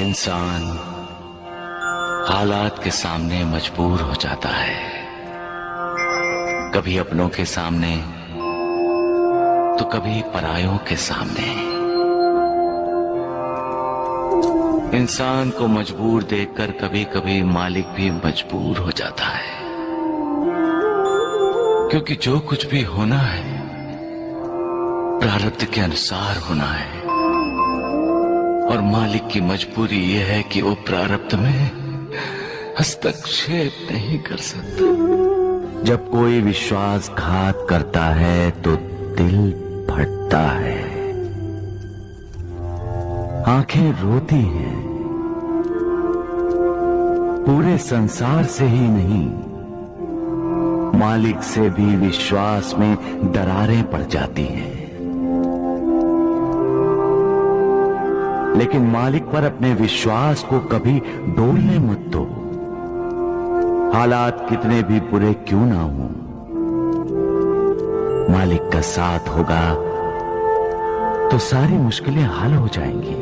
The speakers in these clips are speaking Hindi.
इंसान हालात के सामने मजबूर हो जाता है, कभी अपनों के सामने तो कभी परायों के सामने। इंसान को मजबूर देखकर कभी कभी मालिक भी मजबूर हो जाता है, क्योंकि जो कुछ भी होना है प्रारब्ध के अनुसार होना है, और मालिक की मजबूरी यह है कि वो प्रारब्ध में हस्तक्षेप नहीं कर सकता। जब कोई विश्वासघात करता है तो दिल फटता है, आंखें रोती हैं। पूरे संसार से ही नहीं, मालिक से भी विश्वास में दरारें पड़ जाती हैं। लेकिन मालिक पर अपने विश्वास को कभी डोलने मत दो। हालात कितने भी बुरे क्यों ना हो, मालिक का साथ होगा तो सारी मुश्किलें हल हो जाएंगी।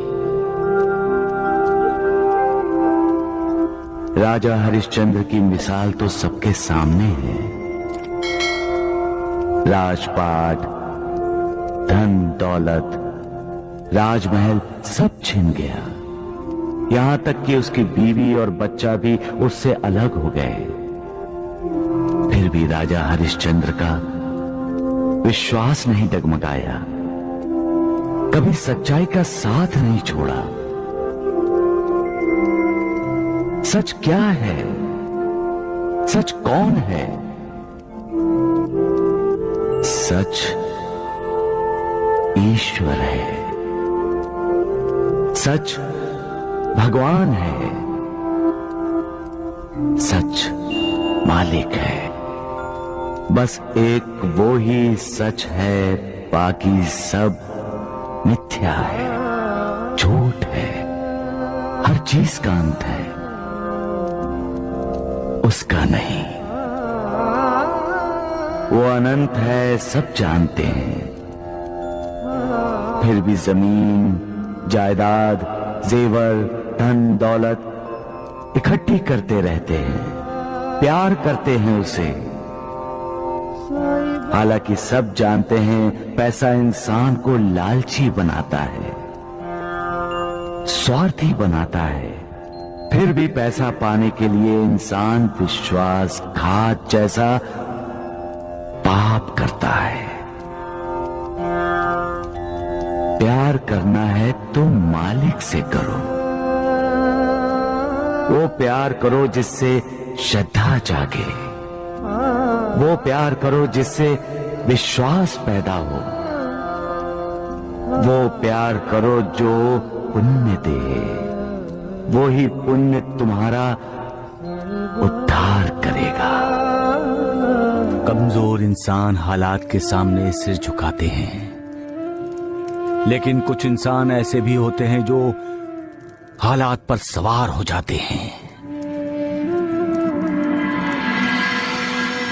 राजा हरिश्चंद्र की मिसाल तो सबके सामने है। राजपाट, धन दौलत, राजमहल सब छिन गया। यहां तक कि उसकी बीवी और बच्चा भी उससे अलग हो गए। फिर भी राजा हरिश्चंद्र का विश्वास नहीं डगमगाया, कभी सच्चाई का साथ नहीं छोड़ा। सच क्या है? सच कौन है? सच ईश्वर है, सच भगवान है, सच मालिक है। बस एक वो ही सच है, बाकी सब मिथ्या है, झूठ है। हर चीज का अंत है, उसका नहीं। वो अनंत है, सब जानते हैं। फिर भी जमीन, जायदाद, जेवर, धन दौलत इकट्ठी करते रहते हैं, प्यार करते हैं उसे। हालांकि सब जानते हैं पैसा इंसान को लालची बनाता है, स्वार्थी बनाता है। फिर भी पैसा पाने के लिए इंसान विश्वासघात जैसा पाप करता है। प्यार करना है तो मालिक से करो। वो प्यार करो जिससे श्रद्धा जागे, वो प्यार करो जिससे विश्वास पैदा हो, वो प्यार करो जो पुण्य दे। वो ही पुण्य तुम्हारा उद्धार करेगा। कमजोर इंसान हालात के सामने सिर झुकाते हैं, लेकिन कुछ इंसान ऐसे भी होते हैं जो हालात पर सवार हो जाते हैं।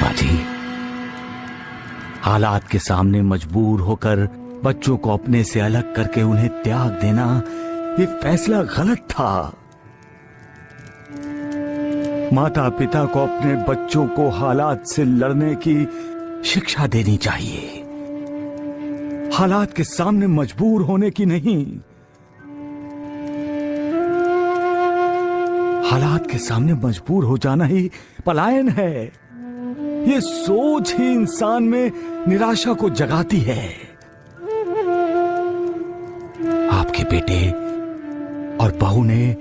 बाजी, हालात के सामने मजबूर होकर बच्चों को अपने से अलग करके उन्हें त्याग देना, ये फैसला गलत था। माता पिता को अपने बच्चों को हालात से लड़ने की शिक्षा देनी चाहिए, हालात के सामने मजबूर होने की नहीं। हालात के सामने मजबूर हो जाना ही पलायन है। ये सोच ही इंसान में निराशा को जगाती है। आपके बेटे और बहू ने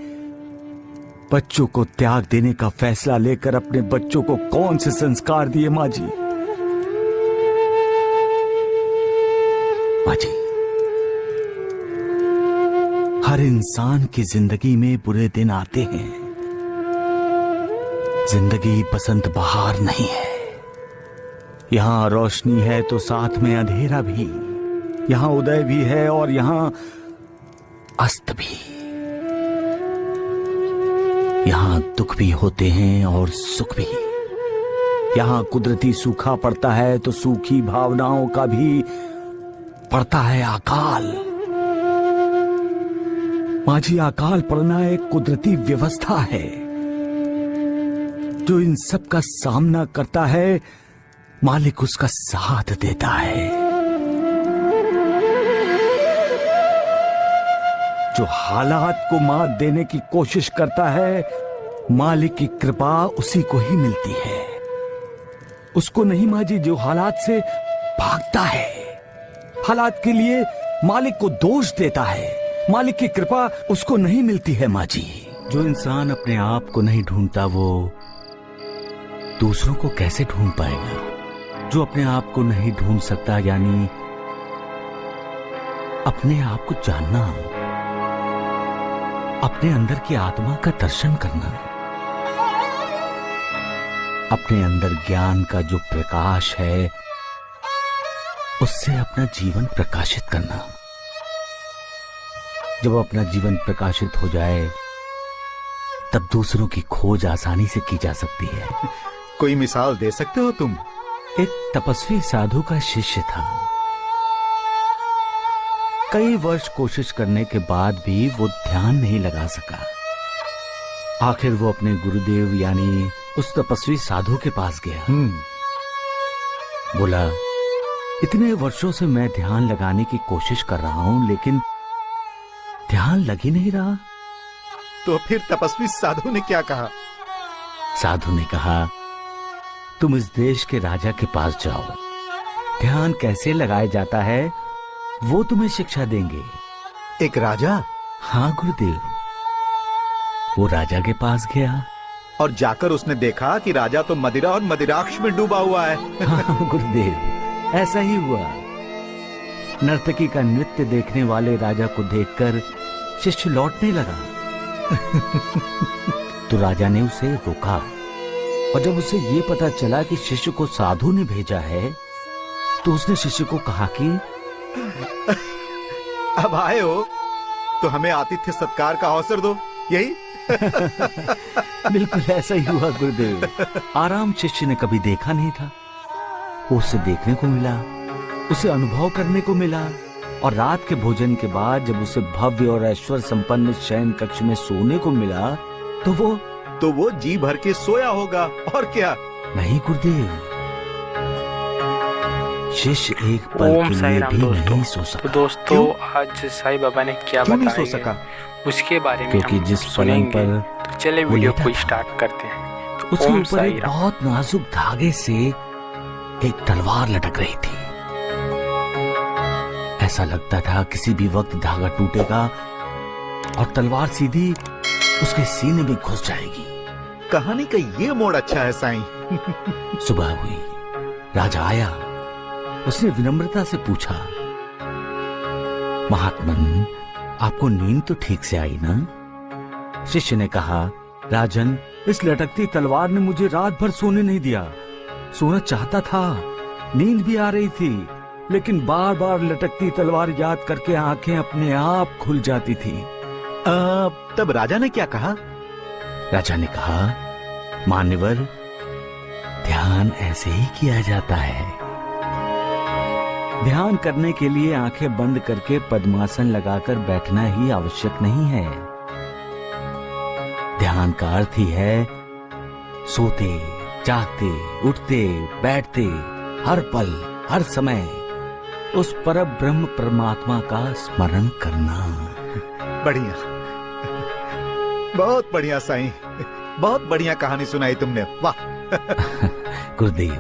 बच्चों को त्याग देने का फैसला लेकर अपने बच्चों को कौन से संस्कार दिए माँ जी? माँ जी, हर इंसान की जिंदगी में बुरे दिन आते हैं। जिंदगी बसंत बहार नहीं है। यहां रोशनी है तो साथ में अंधेरा भी, यहां उदय भी है और यहां अस्त भी। यहां दुख भी होते हैं और सुख भी। यहां कुदरती सूखा पड़ता है तो सूखी भावनाओं का भी पड़ता है अकाल। माझी अकाल पड़ना एक कुदरती व्यवस्था है जो इन सब का सामना करता है, मालिक उसका साथ देता है। जो हालात को मात देने की कोशिश करता है, मालिक की कृपा उसी को ही मिलती है। उसको नहीं माजी जो हालात से भागता है। हालात के लिए मालिक को दोष देता है, मालिक की कृपा उसको नहीं मिलती है माजी। जो इंसान अपने आप को नहीं ढूंढता वो दूसरों को कैसे ढूंढ पाएगा? जो अपने आप को नहीं ढूंढ सकता यानी अपने आप को जानना, अपने अंदर की आत्मा का दर्शन करना, अपने अंदर ज्ञान का जो प्रकाश है उससे अपना जीवन प्रकाशित करना। जब अपना जीवन प्रकाशित हो जाए तब दूसरों की खोज आसानी से की जा सकती है। कोई मिसाल दे सकते हो तुम? एक तपस्वी साधु का शिष्य था। कई वर्ष कोशिश करने के बाद भी वो ध्यान नहीं लगा सका। आखिर वो अपने गुरुदेव यानी उस तपस्वी साधु के पास गया। बोला, इतने वर्षों से मैं ध्यान लगाने की कोशिश कर रहा हूं लेकिन ध्यान लग ही नहीं रहा। तो फिर तपस्वी साधु ने क्या कहा? साधु ने कहा, तुम इस देश के राजा के पास जाओ, ध्यान कैसे लगाया जाता है वो तुम्हें शिक्षा देंगे। एक राजा? हाँ गुरुदेव। वो राजा के पास गया और जाकर उसने देखा कि राजा तो मदिरा और मदिराक्ष में डूबा हुआ है। हाँ गुरुदेव, ऐसा ही हुआ। नर्तकी का नृत्य देखने वाले राजा को देखकर शिष्य लौटने लगा। तो राजा ने उसे रोका और जब उसे ये पता चला कि शिष्य को साधु ने भेजा है तो उसने शिष्य को कहा कि अब आए हो तो हमें आतिथ्य सत्कार का अवसर दो, यही? बिल्कुल ऐसा ही हुआ गुरुदेव। आराम शिष्य ने कभी देखा नहीं था। उसे देखने को मिला, उसे अनुभव करने को मिला और रात के भोजन के बाद जब उसे भव्य और ऐश्वर्य संपन्न शयन कक्ष में सोने को मिला तो वो जी भर के सोया होगा और क्या? नहीं गुरुदेव, शिष्य एक पल के लिए भी नहीं सो सका। तो दोस्तों आज साईं बाबा ने क्या क्यों नहीं बताया सो सका? उसके बारे में क्योंकि हम जिस सुनेंगे। पर तो चले वीडियो को स्टार्ट करते हैं। तो उसके ओम ऊपर साईं एक राम। बहुत नाजुक धागे से एक तलवार लटक रही थी। ऐसा लगता था किसी भी वक्त धागा टूटेगा और तलवार सीधी उसके सीने में घुस जाएगी। कहानी का ये मोड़ अच्छा है साईं। सुबह हुई, राजा आया। उसने विनम्रता से पूछा, महात्मन आपको नींद तो ठीक से आई ना? शिष्य ने कहा, राजन इस लटकती तलवार ने मुझे रात भर सोने नहीं दिया। सोना चाहता था, नींद भी आ रही थी, लेकिन बार बार लटकती तलवार याद करके आंखें अपने आप खुल जाती थी। तब राजा ने क्या कहा? राजा ने कहा, मान्यवर ध्यान ऐसे ही किया जाता है। ध्यान करने के लिए आंखें बंद करके पद्मासन लगाकर बैठना ही आवश्यक नहीं है। ध्यान का अर्थ ही है सोते, जागते, उठते, बैठते, हर पल, हर समय उस पर ब्रह्म परमात्मा का स्मरण करना। बढ़िया, बहुत बढ़िया साईं, बहुत बढ़िया कहानी सुनाई तुमने, वाह। गुरुदेव,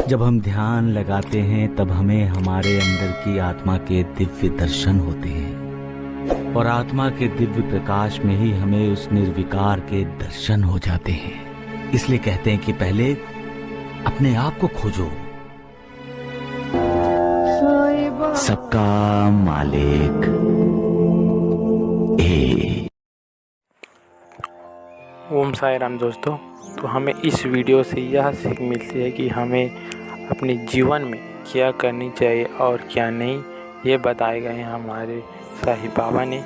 जब हम ध्यान लगाते हैं तब हमें हमारे अंदर की आत्मा के दिव्य दर्शन होते हैं और आत्मा के दिव्य प्रकाश में ही हमें उस निर्विकार के दर्शन हो जाते हैं। इसलिए कहते हैं कि पहले अपने आप को खोजो। सबका मालिक एक। ओम साईं राम। दोस्तों तो हमें इस वीडियो से यह सीख मिलती है कि हमें अपने जीवन में क्या करनी चाहिए और क्या नहीं, ये बताए गए हैं हमारे साईं बाबा ने।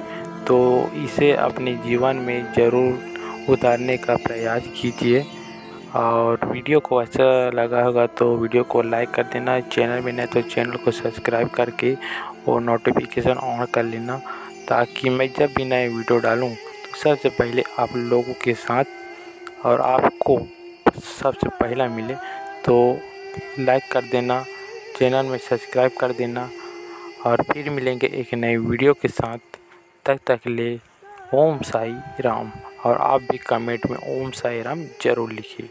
तो इसे अपने जीवन में ज़रूर उतारने का प्रयास कीजिए और वीडियो को अच्छा लगा होगा तो वीडियो को लाइक कर देना। चैनल में नहीं तो चैनल को सब्सक्राइब करके और नोटिफिकेशन ऑन कर लेना ताकि मैं जब भी नए वीडियो डालूं तो सबसे पहले आप लोगों के साथ और आपको सबसे पहला मिले। तो लाइक कर देना, चैनल में सब्सक्राइब कर देना और फिर मिलेंगे एक नए वीडियो के साथ। तब तक ले ओम साई राम। और आप भी कमेंट में ओम साई राम ज़रूर लिखिए।